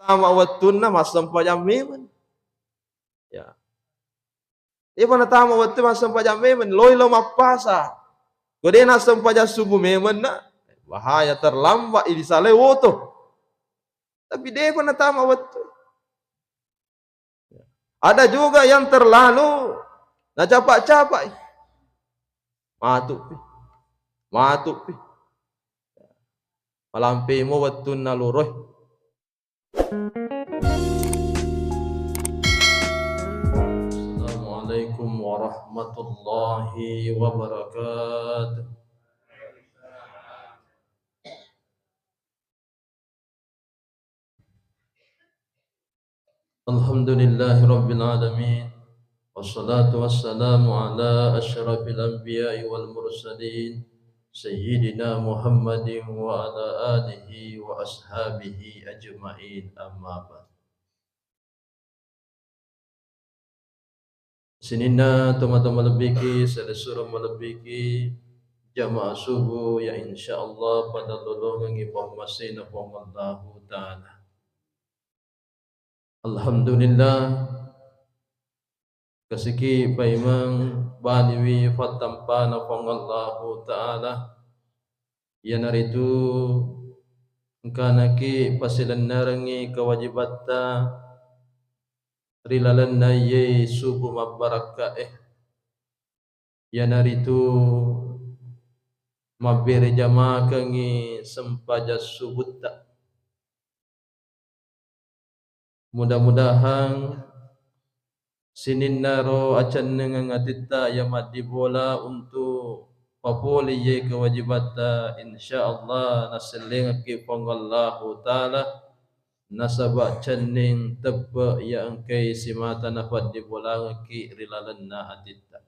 ama wattunna masam pajameman. Ya. Iba na tama watte masam pajameman loy lo mapasa. Kode na sampaja subuh meman na bahaya terlambat ini sale woto. Tapi dia pun tama wattu. Ada juga yang terlalu na capak-capak. Matuk pi. Malampi mo wattun na luroy. Assalamualaikum warahmatullahi wabarakatuh. Alhamdulillahi rabbil alamin. Wassalatu wassalamu ala asyrafil anbiya'i wal mursalin Sayyidina Muhammadin wa ala alihi wa ashabihi ajma'in, amma ba'd. Sinina teman-teman lebiki, sedesura melebiki jamaah subuh ya insyaallah pada lolongan informasi nafamallahu ta'ala. Alhamdulillah kasiki paimang baniwi fatampa nafamallahu ta'ala yanaritu kanaki pasilan narangi kewajibatta rilalan na ye subuh mabaraka yanaritu mabere jamaah kangi sempaja subutta. Mudah-mudahan sinin naro acan dengan ngatita yang mati bola untuk papoli ye kewajibata insyaallah naseleng ki pangallahu taala nasaba canning tebba ya angkai simata nafad di bola ki rilalanna atita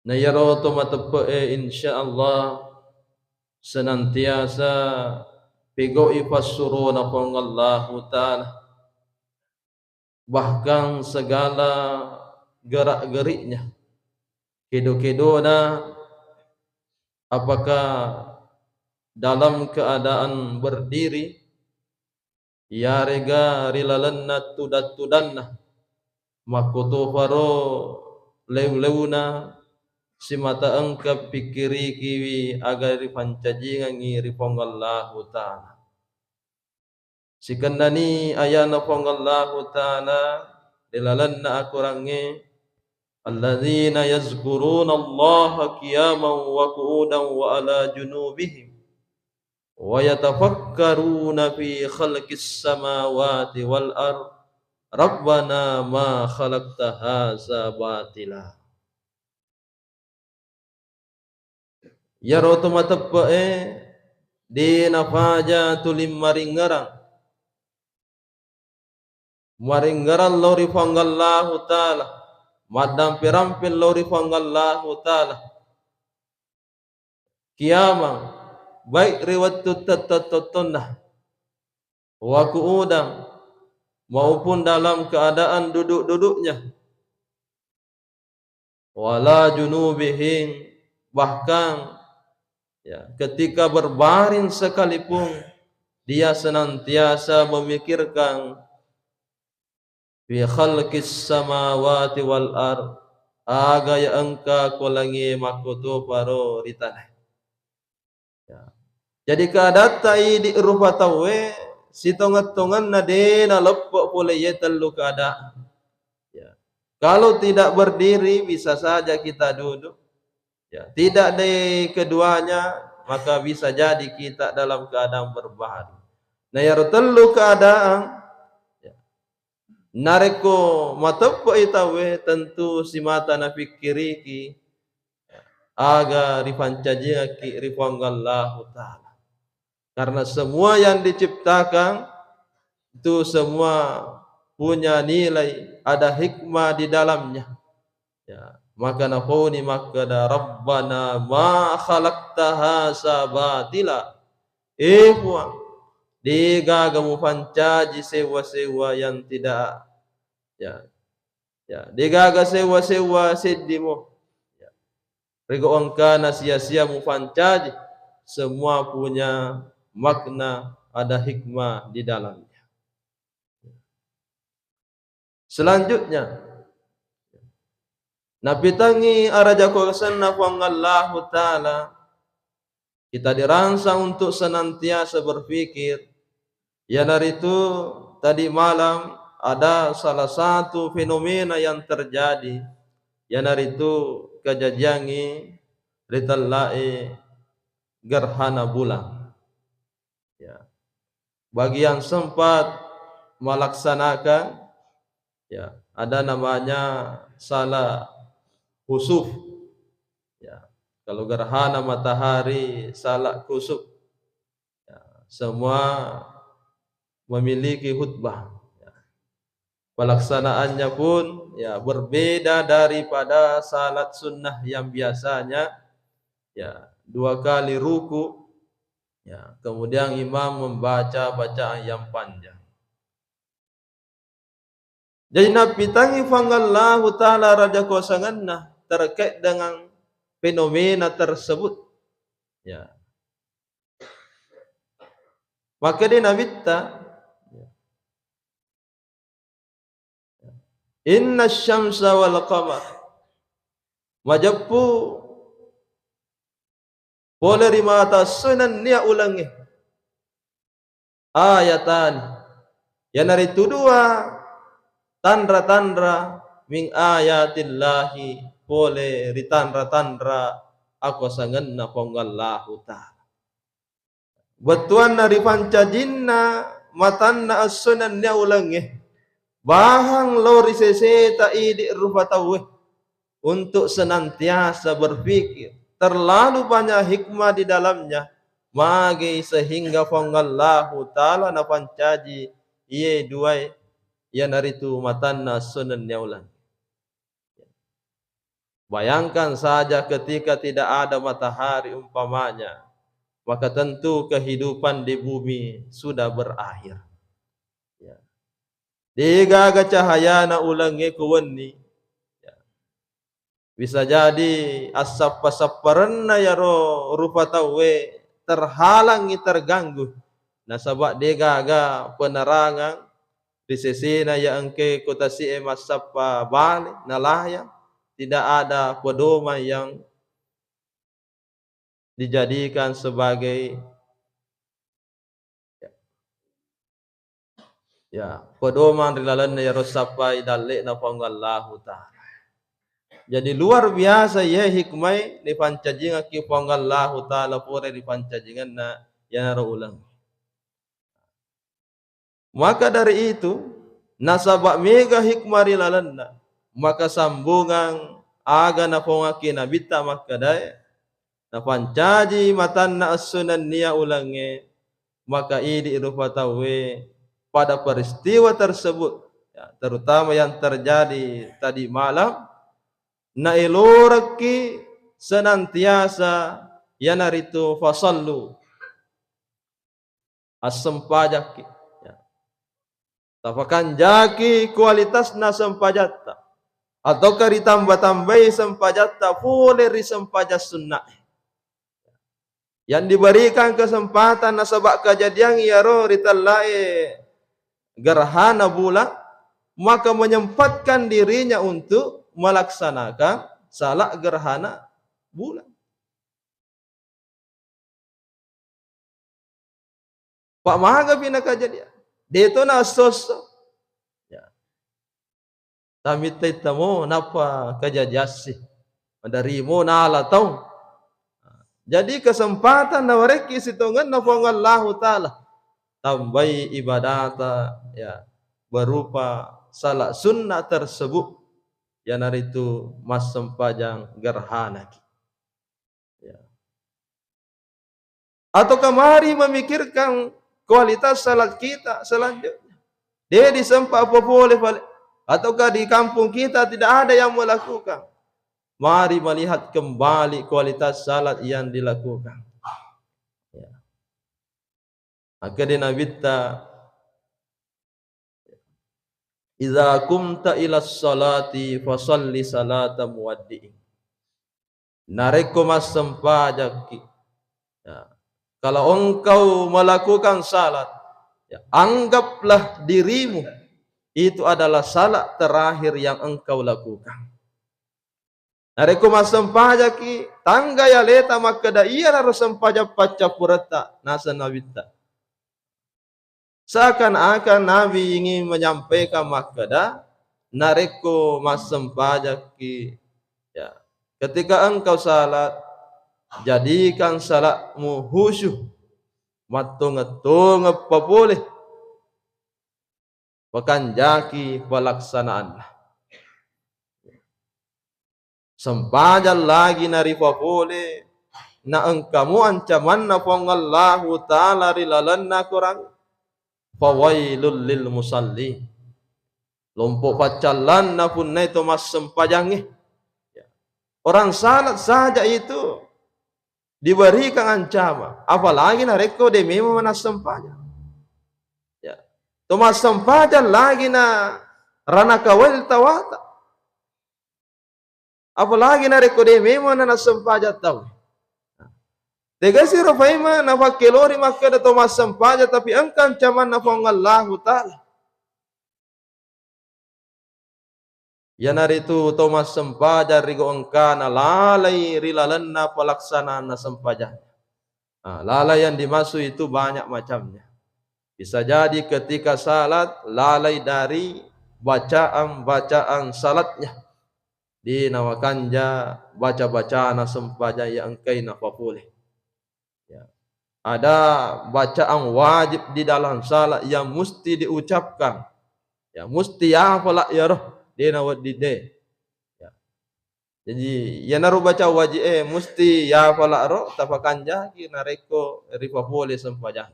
na yaro to matebba insyaallah senantiasa pegoi fasuruna pangallahu taala bahkan segala gerak-geriknya kedo-kedona apakah dalam keadaan berdiri ya rega rilalanna tudat-tudanna makutu faro lew-lewna simata angka pikiri kiwi agar pancajingan ngiri pangallahu ta'ala sikandani ayana pangallahu ta'ala rilalanna akurangi alladzina yazkuruna allaha qiyaman wa qu'udan wa ala junubihim wa yatafakkaruna fi khalqis samawati wal ard rabbana ma khalaqta hadza batila. Yaro to matappa di nafaja tulim maringarang lori fangallahu ta'ala madam pirampil lori fangallahu ta'ala kiamang baik riwayat tatatotonna wa qu'udan maupun dalam keadaan duduk-duduknya wala junubihim bahkan ya, ketika berbaring sekalipun dia senantiasa memikirkan fi khalqis samawati wal ard aga ya angka kolangi makutu paro ritanah ya. Jadi kadatai di rupatawe sitongat-tongan na de na lepok pole ye telu kada ya. Kalau tidak berdiri bisa saja kita duduk ya, tidak di keduanya maka bisa jadi kita dalam keadaan berbaring. Nah ya telu keadaan ya. Nareko matappo itawe tentu si mata na pikiriki ya. Aga ripancajiki ripangallahu ta'ala. Karena semua yang diciptakan itu semua punya nilai, ada hikmah di dalamnya ya. Maka nafuni maka da rabbana ma khalaqta hadza batila puang digaga mu pancaji sewa-sewa yang tidak ya digaga sewa-sewa sedimo ya rego angka sia-sia mu pancaji semua punya makna ada hikmah di dalamnya. Selanjutnya, Nabi tangi araja kuasanna Allah Ta'ala, kita dirangsang untuk senantiasa berpikir. Ya dari itu tadi malam ada salah satu fenomena yang terjadi. Ya dari itu kejadian ritallai gerhana bulan. Ya. Bagi yang sempat melaksanakan, ya, ada namanya salah khusuf. Ya. Kalau gerhana matahari salah khusuf, ya, semua memiliki khutbah. Ya. Pelaksanaannya pun ya berbeda daripada salat sunnah yang biasanya ya 2 kali ruku, ya, kemudian imam membaca bacaan yang panjang. Jadi Nabi tangi fangallahu ta'ala raja kuasanganna terkait dengan fenomena tersebut. Ya. Maka dia Nabi inna syamsa wal qamar majappu boleh rimata sunan niya ulangi ayatan yang dari itu 2 tandra-tandra min ayatillahi boleh ritandra-tandra aku sanganna pongallahu ta'ala betuan dari pancajinna matanna as-sunan niya ulangi bahang lori seseta idi rufatawih untuk senantiasa berpikir terlalu banyak hikmah di dalamnya magi sehingga fangallahu ta'ala na pancaji iye duai ya naritu matanna sunan yaulan. Bayangkan saja ketika tidak ada matahari umpamanya, maka tentu kehidupan di bumi sudah berakhir. Ya. Digaga cahaya na ulangi kuwenni. Ya. Bisa jadi asap-saparanna ya rupatawe terhalangi terganggu. Nah sabak digaga penerangan di sisi na yang ke kota si masapa bali nalaya tidak ada pedoman yang dijadikan sebagai ya pedoman rilalan ya rosapai dalek na pangallahu ta'ala. Jadi luar biasa ya hikmah di pancajingan ki pangallahu ta'ala pura di pancajingan na ya ulang. Maka dari itu nasabak mega hikmah rilalanna maka sambungan aga na pongaki na bita makadaya na pancaji matanna as-sunan niya ulangi maka idi rupatawe pada peristiwa tersebut ya, terutama yang terjadi tadi malam na iloraki senantiasa yanaritu fasallu as-sempajaki tapakan jaki kualitas na sempajatta ataukah ditambah-tambahi sempajatta boleh risempajas sunnah yang diberikan kesempatan nasabak kejadian yaro ritallai gerhana bulan maka menyempatkan dirinya untuk melaksanakan salat gerhana bulan. Pak maha pina kejadian dito na sosok ya tamit tamo napa kejadiasi dari mo nala tau jadi kesempatan na wareki situngan na pangallahu ta'ala tambai ibadata ya berupa salat sunnah tersebut yang hari itu mas sempajang gerhana ya. Atau kemari memikirkan kualitas salat kita selanjutnya. Dia disempat apa boleh ataukah di kampung kita tidak ada yang melakukan. Mari melihat kembali kualitas salat yang dilakukan. Ya. Maka di nabita idza kumta ila salati fasalli salata muwaddi'in. Nareko mas sempajak ya. Kalau engkau melakukan salat, ya, anggaplah dirimu itu adalah salat terakhir yang engkau lakukan. Nareku masampaja ki tangga ya leta makada iya harus sampaja paca purata nasa nabita. Seakan-akan Nabi ingin menyampaikan makada nareku masampaja ki, ya, ketika engkau salat, jadikan salatmu khusyuk, matung-tung apa boleh, bahkan jaki pelaksanaan. Sempajan lagi nari boleh, na engkamu ancaman na pangallahu ta'ala rilalan na kurang, fawailul lil musalli. Lompok pacalan na pun na ito mas sempajangi. Orang salat saja itu diberikan ancaman, apalagi na reko de memo mana sempajan. Ya, Thomas sempajan lagi na rana kawal tawata. Apalagi na reko de memo na sempajan tahu. Tegasi rupaima na fakilori makada Thomas sempajan tapi engkan ancaman na pangallahu ta'ala. Ya naritu Thomas sempaja rigo engkana lalai rilalanna pelaksanaan sempaja. Lalai yang dimaksud itu banyak macamnya. Bisa jadi ketika salat lalai dari bacaan salatnya. Dinamakannya baca-bacaan sempaja yang kaina boleh. Ya. Ada bacaan wajib di dalam salat yang mesti diucapkan. Ya, mesti hafal ya roh. Dina wadide. Ya. Jadi ya naru baca wajib mesti ya fala ro tapakanja ki nareko rifa boleh sempajah.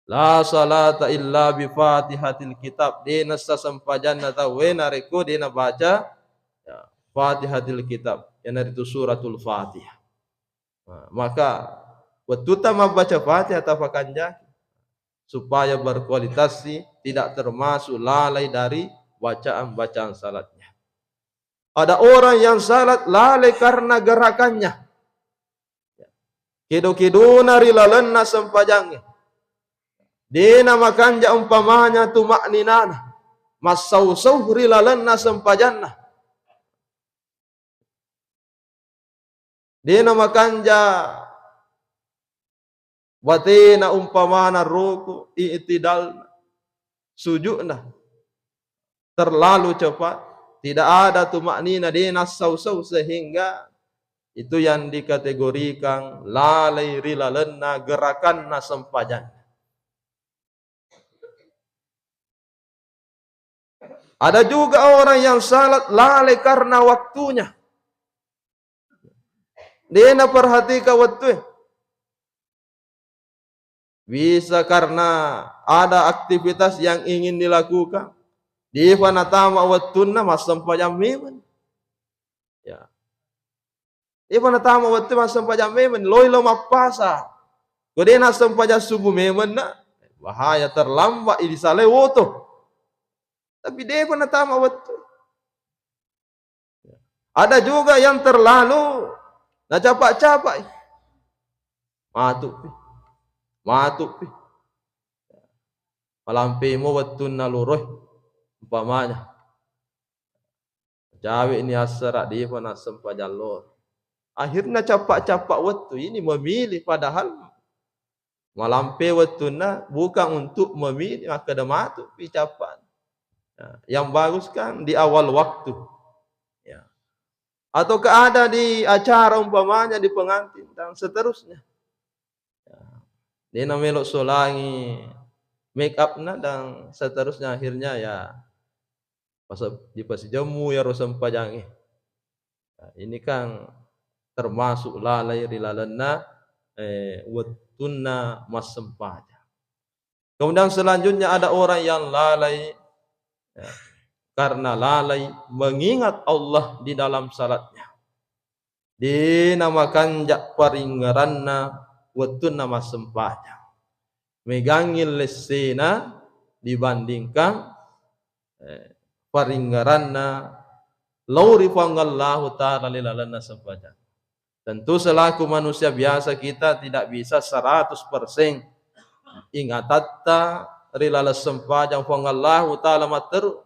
La salata illa bi Fatihatil kitab. Dina sasampajan nata we nareko dina baca, ya, Fatihatil kitab. Yang itu suratul Fatihah. Maka waktu tama baca Fatihah tapakanja supaya berkualitas, tidak termasuk lalai dari bacaan salatnya. Ada orang yang salat lalai karena gerakannya. Kido-kido rilalanna sempajangnya. Dinamakannya umpamanya tumakninana. Masau-sau rilalanna sempajanna. Dinamakannya watina umpamana ruku i'tidal sujudna. Terlalu cepat, tidak ada tumaknina dina sau-sau sehingga itu yang dikategorikan lalai rilalanna gerakanna sempajan. Ada juga orang yang salat lalai karena waktunya. Dina perhatikan waktu. Bisa karena ada aktivitas yang ingin dilakukan. Di panatama wattuna masampajam memen. Ya. Di panatama wattu masampajam memen loilo mapasa. Kodena sampajam subuh memen na bahaya terlambat ini sale woto. Tapi dia panatama wattu. Ada juga yang terlalu na capak-capak. Matuk pi. Malampi mo wattuna luroh. Umpamanya cawe ini asara dia pun asam pajalor. Akhirnya capak-capak waktu ini memilih, padahal malampe waktuna bukan untuk memilih, maka dah matu picapan. Yang bagus kan di awal waktu. Ya. Atau ada di acara umpamanya di pengantin dan seterusnya. Ya. Dia melok solangi make up na dan seterusnya, akhirnya ya di pasi jamu ya rosam pajangi. Nah, ini kan termasuk lalai rilalanna wattunna masempaja. Kemudian selanjutnya ada orang yang lalai, ya, karena lalai mengingat Allah di dalam salatnya. Dinamakan jak paringgaranna wattunna masempaja. Megangil lesena dibandingkan paringgaranna lauri pangallahu ta'ala lilalana sempajan. Tentu selaku manusia biasa kita tidak bisa 100% ingat tatta rilala sempajang fangallahu ta'ala materu.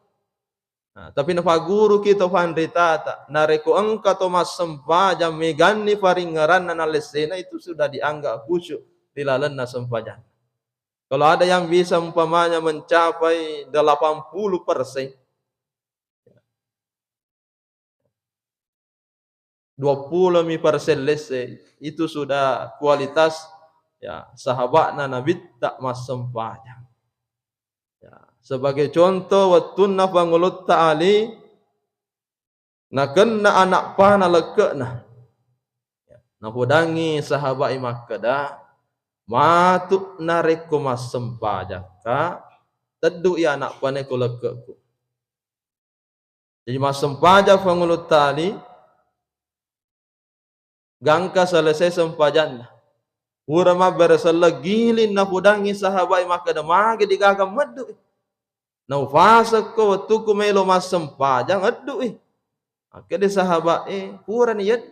Nah, tapi napa guru kita pandita nareko engka to mas sempajang megani paringaran nalesena itu sudah dianggap khusyuk dilalenna sempajang. Kalau ada yang bisa umpamanya mencapai 80%, 20% lese itu sudah kualitas ya sahabatna Nabi tak mas sempajang. Ya, sebagai contoh wattunna pangulut ta'ali na kena anak pana lekekna. Ya, na podangi sahabat Makkah matuk nareko mas sempajaka tedu ya anak pane ko lekekku. Jadi mas sempaja pangulut ta'ali gangka selesai sempajan. Urama beresala gilin na podangi sahabat Makkah mage digagam meddu. Na fasa ko tuku melo mas sempajang addu Akade sahabat puran yad.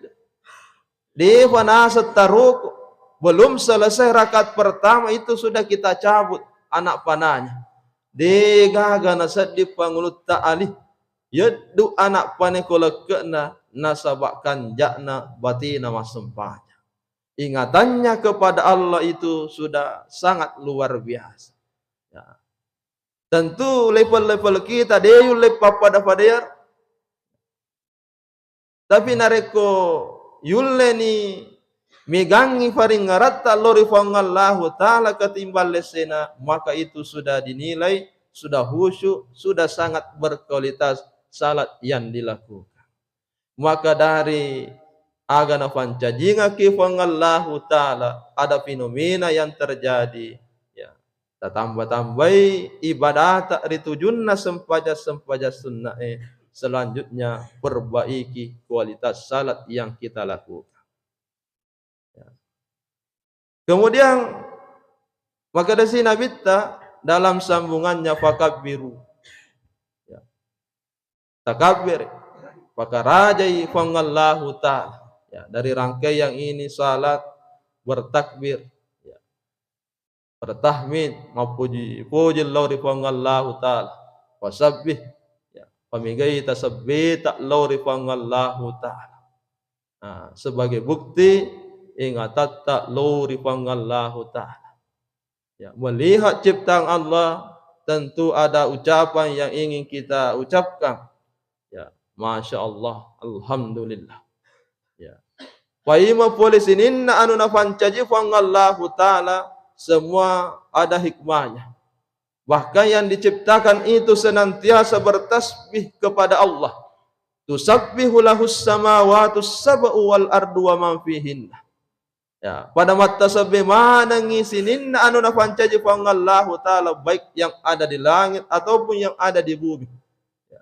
Di panasat taruk belum selesai rakaat pertama itu sudah kita cabut anak pananya. Di gaga nasad di pangulut ta'ali yaddu anak pane kolekna nasabakkan jakna batina mas sempajang. Ingatannya kepada Allah itu sudah sangat luar biasa. Ya. Tentu level-level kita deyu lepa pada padayar. Tapi nareko yulle ni megangi faringaratta lori fangallahu ta'ala ketimbal lesena, maka itu sudah dinilai, sudah khusyuk, sudah sangat berkualitas salat yang dilakukan. Maka dari agana pancajinga ki fangallahu ta'ala ada fenomena yang terjadi. Ya, tambah-tambai ibadat ritujunna sempaja sunnah selanjutnya perbaiki kualitas salat yang kita lakukan. Ya. Kemudian maka dari sini Nabi dalam sambungannya fakabbiru. Ya. Takabbir. Fakarajai fangallahu ta'ala. Ya, dari rangkaian ini salat bertakbir, ya, bertahmid, mapuji Allah rifangallahu ta'ala, wasabbih, ya, pamigai tasabbih ta'lau rifangallahu ta'ala. Nah, sebagai bukti ingat ta'lau rifangallahu ta'ala. Ya, melihat ciptaan Allah tentu ada ucapan yang ingin kita ucapkan. Ya, Masya Allah, Alhamdulillah. Ya. Paima polis ini anu nafancaji fangallahu ta'ala semua ada hikmahnya. Bahkan yang diciptakan itu senantiasa bertasbih kepada Allah. Tusabbihu lahus samawatus sab'u wal ardu wa man fihinna. Ya, pada mata sabbe mana ngisinin anu nafancaji fangallahu ta'ala baik yang ada di langit ataupun yang ada di bumi. Ya.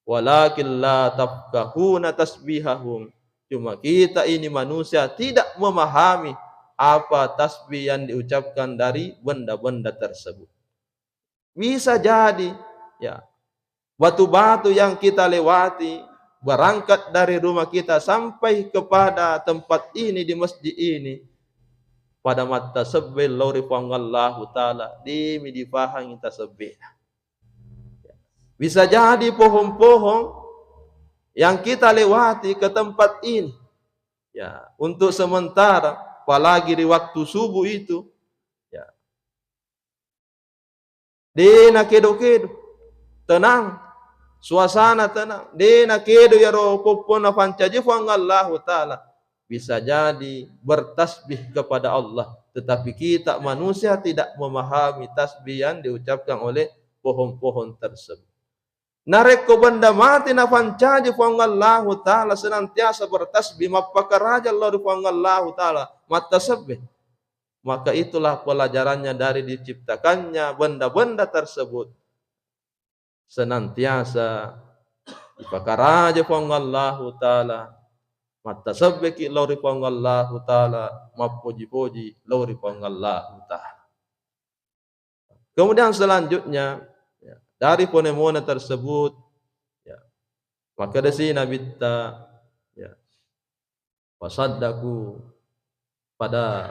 Walakin la tafqahuna tasbihahum. Cuma kita ini manusia tidak memahami apa tasbih yang diucapkan dari benda-benda tersebut. Bisa jadi ya batu-batu yang kita lewati berangkat dari rumah kita sampai kepada tempat ini di masjid ini pada mata sabbil lauri fangallahu ta'ala di midifahang kita sabbil. Bisa jadi pohon-pohon yang kita lewati ke tempat ini, ya, untuk sementara, apalagi di waktu subuh itu, ya, dena kedo-kedo, tenang, suasana tenang, dena kedo ya roh popona pancaji fangallahu ta'ala, bisa jadi bertasbih kepada Allah, tetapi kita manusia tidak memahami tasbih yang diucapkan oleh pohon-pohon tersebut. Nareko benda mati na pancaji fangallahu ta'ala senantiasa bertasbih mapakaraja Allah fangallahu ta'ala matasabih. Maka itulah pelajarannya dari diciptakannya benda-benda tersebut senantiasa mapakaraja fangallahu ta'ala matasabih ki Allah fangallahu ta'ala mapuji-puji Allah fangallahu ta'ala. Kemudian selanjutnya dari fenomena tersebut, ya, maka dari Nabi ya, Wasaddaku pada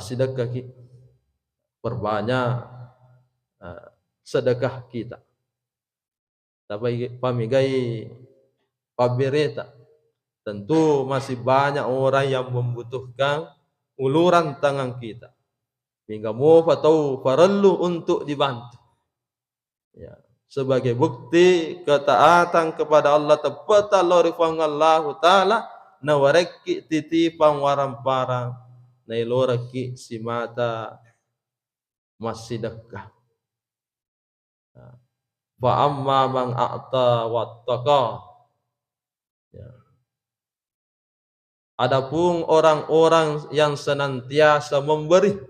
sedekah kita, perbanyak sedekah kita. Tapi pamigai pabireta, tentu masih banyak orang yang membutuhkan uluran tangan kita. Hingga mau tahu perlu untuk dibantu. Ya. Sebagai bukti ketaatan kepada Allah tepat Allah Ta'ala nawareki titipang waramparang nailoreki simata masidakah. Fa amma man a'ta wattaqa. Ya. Adapun orang-orang yang senantiasa memberi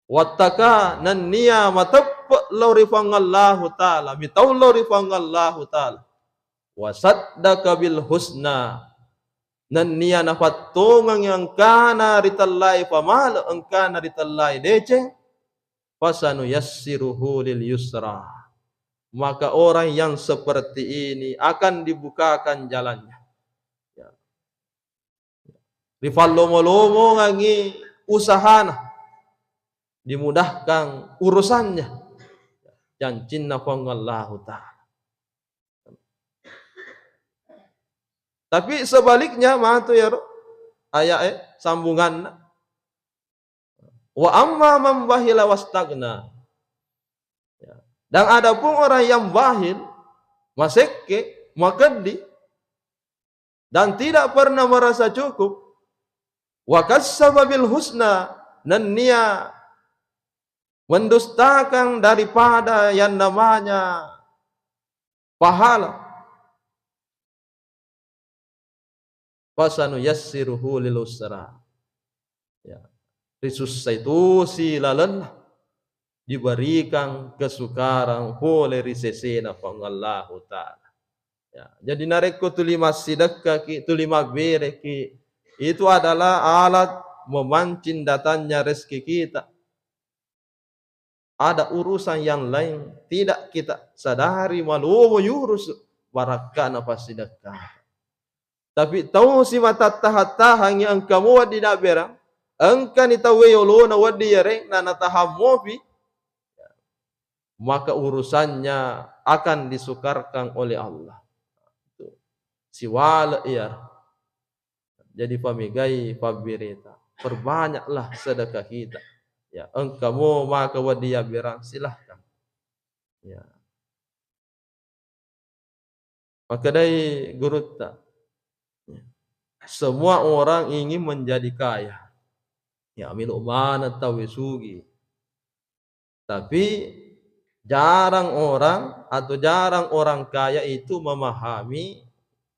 wattaka nan niya matap laurifangallahu ta'ala mitau laurifangallahu ta'ala wasaddaka bil husna nan niya nafattungang yang kana ritallai famal engkana ritallai dece fasanu yassiruhu lil yusra, maka orang yang seperti ini akan dibukakan jalannya. Ya. Rifallomo-lomo ngangi usahana dimudahkan urusannya. Jancinna fangallahu ta'ala. Tapi sebaliknya matu ya ayat sambungan. Wa amma man bahila wastagna. Dan ada pun orang yang bahil, masekke, makaddi, dan tidak pernah merasa cukup. Wa kassaba bil husna, dan dia mendustakan daripada yang namanya pahala. Fasanu yassiruhu lil usra. Ya. Risusah itu silalan diberikan kesukaran oleh risesena pangallahu ta'ala. Ya. Jadi nareko tulima sidakah ki, tulima bere ki, itu adalah alat memancing datangnya rezeki kita. Ada urusan yang lain tidak kita sadari malu yurus barakana pasidakah. Tapi tahu si mata tahat-tahang yang kamu wadi nabera, engkan itawe yolo na wadi yareng na natahamofi, maka urusannya akan disukarkan oleh Allah. Siwala iya. Jadi pamigai pabirita, perbanyaklah sedekah kita. Ya, engkamu maka wadi yaberang silahkan. Ya. Maka dari gurutta, semua orang ingin menjadi kaya. Ya, milu mana tahu sugi. Tapi jarang orang kaya itu memahami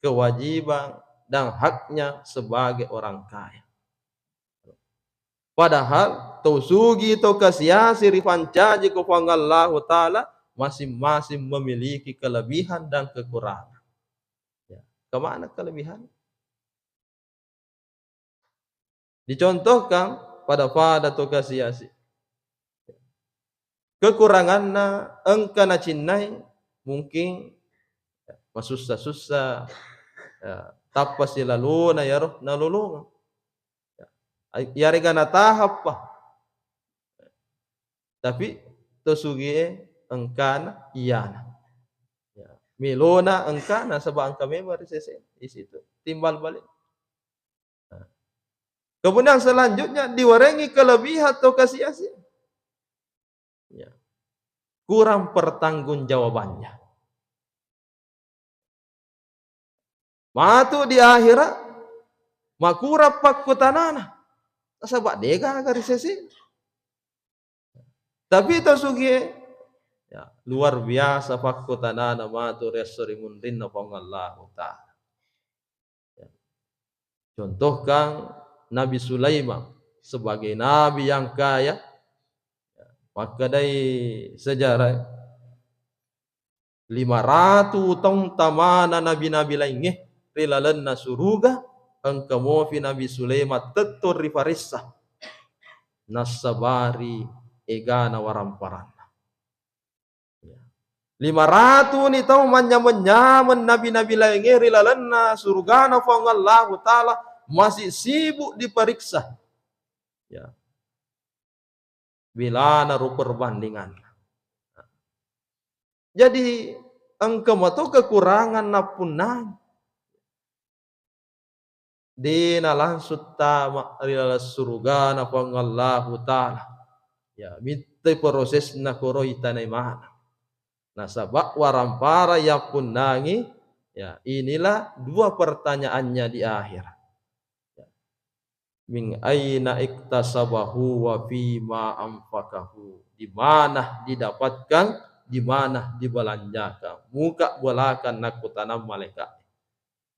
kewajiban dan haknya sebagai orang kaya. Padahal tausugi atau kasiasi rifancaji kufangallahu ta'ala masing-masing memiliki kelebihan dan kekurangan. Ya. Kemana kelebihan? Dicontohkan pada tokasiasi. Kekurangannya engkana cinnai mungkin masusah-susah tapas silaluna ya roh nalulungan. Yari gana tahap pa. Tapi tosugie engkana iyana. Milona engkana sebab engka memang di situ timbal balik. Kemudian selanjutnya diwarengi kelebihan atau kasiasi. Ya. Kurang pertanggungjawabannya. Matu di akhirat makura pakutanana. Sebab dega garis sesi. Tapi itu sugi ya, luar biasa pakutanana matu resori mundin pangallahu ta'ala. Ya. Contohkan Nabi Sulaiman sebagai nabi yang kaya, maka dari sejarah 500 tahun tamana nabi-nabi lainnya rilalanna suruga engkau fi Nabi Sulaiman tetur rifarissa nasabari egana waramparana. Ya. 500 ni tau menyaman nabi-nabi lain ngeri lalana surga na Allah taala masih sibuk diperiksa. Ya. Bila naruh perbandingan. Jadi engkau tu kekurangan napunan. Dina langsung tamak rilala surga na Allah taala. Ya, minta proses na koroi tanai mana. Nasabak warampara yang pun nangi, ya inilah dua pertanyaannya di akhir. Min aina iktasabahu wa fima anfaqahu. Di mana didapatkan, di mana dibelanjakan. Muka belakan naku tanam malaikat.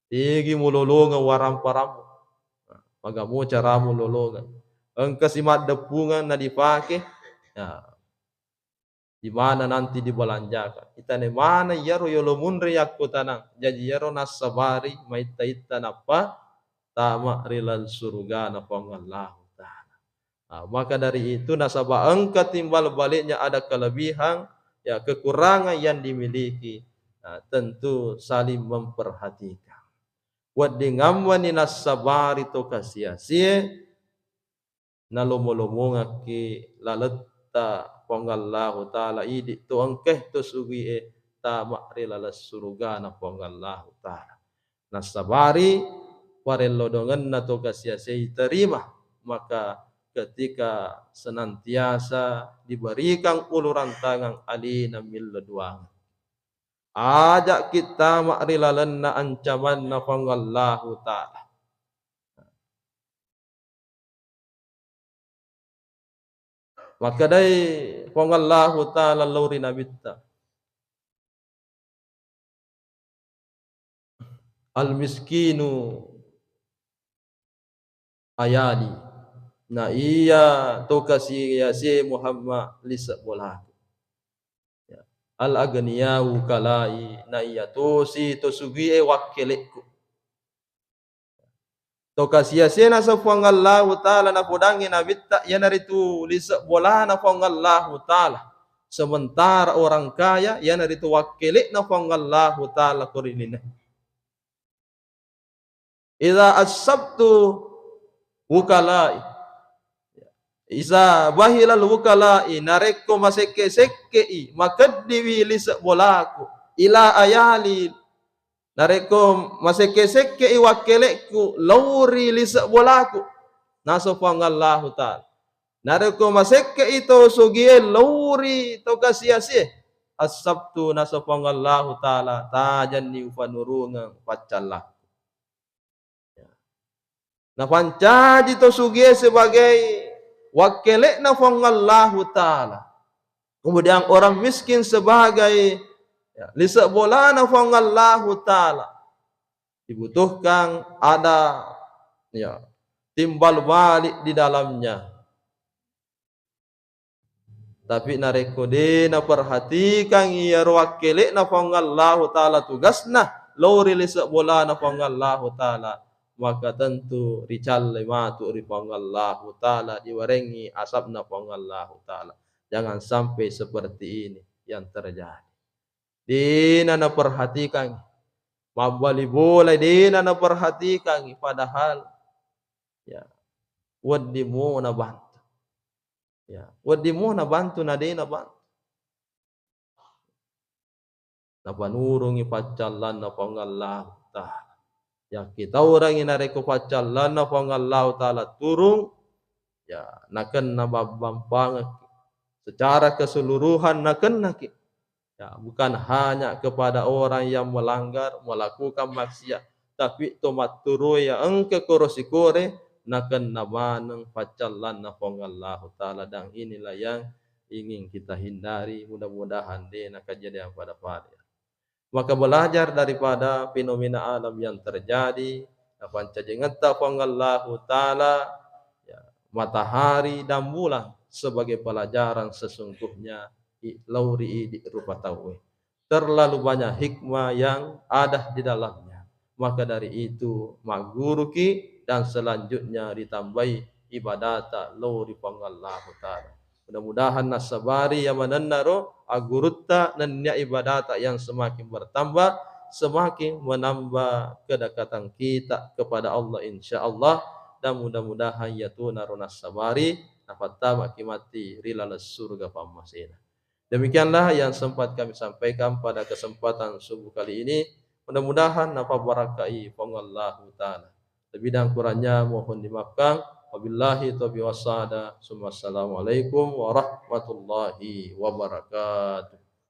Tigi mulolongan waramparamu. Magamu caramu lolongan. Engkau simat depungan na dipakai, ya. Di mana nanti dibelanjakan. Kita ni mana yaro yolo munri yakku tanang. Jadi yaro nasabari maita ita napa tamak rilal surga napa Allah taala. Maka dari itu nasabah engkau timbal baliknya ada kelebihan, ya kekurangan yang dimiliki. Tentu saling memperhatikan. Wad dingamwani nasabari to kasia-sia nalomo-lomo ngaki laletta pongallahu taala idi tu angkeh tu sugi ta makrila surga na pongallahu taala nasabari parello dongan na to kasia-sia terima. Maka ketika senantiasa diberikan uluran tangan alina mil duang ajak kita makrila na ancaman na pongallahu taala. Maka dai pongallahu taala lauri nabitta al miskinu ayali na iya to kasiya si Muhammad lisa bola al agniyau kalai na iya to si to sugi wakilekku to kasiya-sia na sa pongallahu taala na podangi nabitta yanaritu lisa bola na pongallahu taala. Sementara orang kaya yang dari tu wakilek na pongallahu taala kurilina. Idza asabtu wukalai. Isa bahilal wukalai nareko maseke-seke makaddiwi lisa bolaku ila ayali nareko maseke-seke wakilekku lauri lisa bolaku naso pongallahu taala. Nareko maseke itu sugie lauri to kasia-sia as-sabtu nasapangallahu taala tajan ni upanurungan pacalla. Na pancaji to sugie sebagai wakilek na pangallahu taala. Kemudian orang miskin sebagai lisa bola na pangallahu taala. Dibutuhkan ada timbal balik di dalamnya. Tapi nareko de na perhatikan ia wakilek na pangallahu taala tugasna lauri lisa bola na pangallahu taala maka tentu rical matu ri pangallahu taala diwarengi asap na pangallahu taala. Jangan sampai seperti ini yang terjadi. Dina na perhatikan mabali boleh dina na perhatikan padahal wadimu na bantu. Wadimu na bantu na din na bantu. Na panurungi paccalan na pangallahu taala. Kita orang inareko paccalan na pangallahu taala turung naken na babampang secara keseluruhan naken naki. Bukan hanya kepada orang yang melanggar melakukan maksiat, tapi tomat turu engke korosikore nakan namaneng paccalan na pangallahu taala dan inilah yang ingin kita hindari. Mudah-mudahan dena kejadian pada maka belajar daripada fenomena alam yang terjadi panca jengeta pangallahu taala matahari dan bulan sebagai pelajaran sesungguhnya lauri di rupa tahu terlalu banyak hikmah yang ada di dalamnya. Maka dari itu maguruki dan selanjutnya ditambahi ibadat lauri pangallahu taala. Mudah-mudahan nasabari yang manannaro agurutta nanya ibadata yang semakin bertambah, semakin menambah kedekatan kita kepada Allah insyaallah, dan mudah-mudahan ya tunaro nasabari nafatta makimati rilalas surga pamasina. Demikianlah yang sempat kami sampaikan pada kesempatan subuh kali ini. Mudah-mudahan napa barakai pangallahu taala. Lebih dan kurangnya mohon dimaafkan. Wabillahi taufiq wasada. Assalamualaikum warahmatullahi wabarakatuh.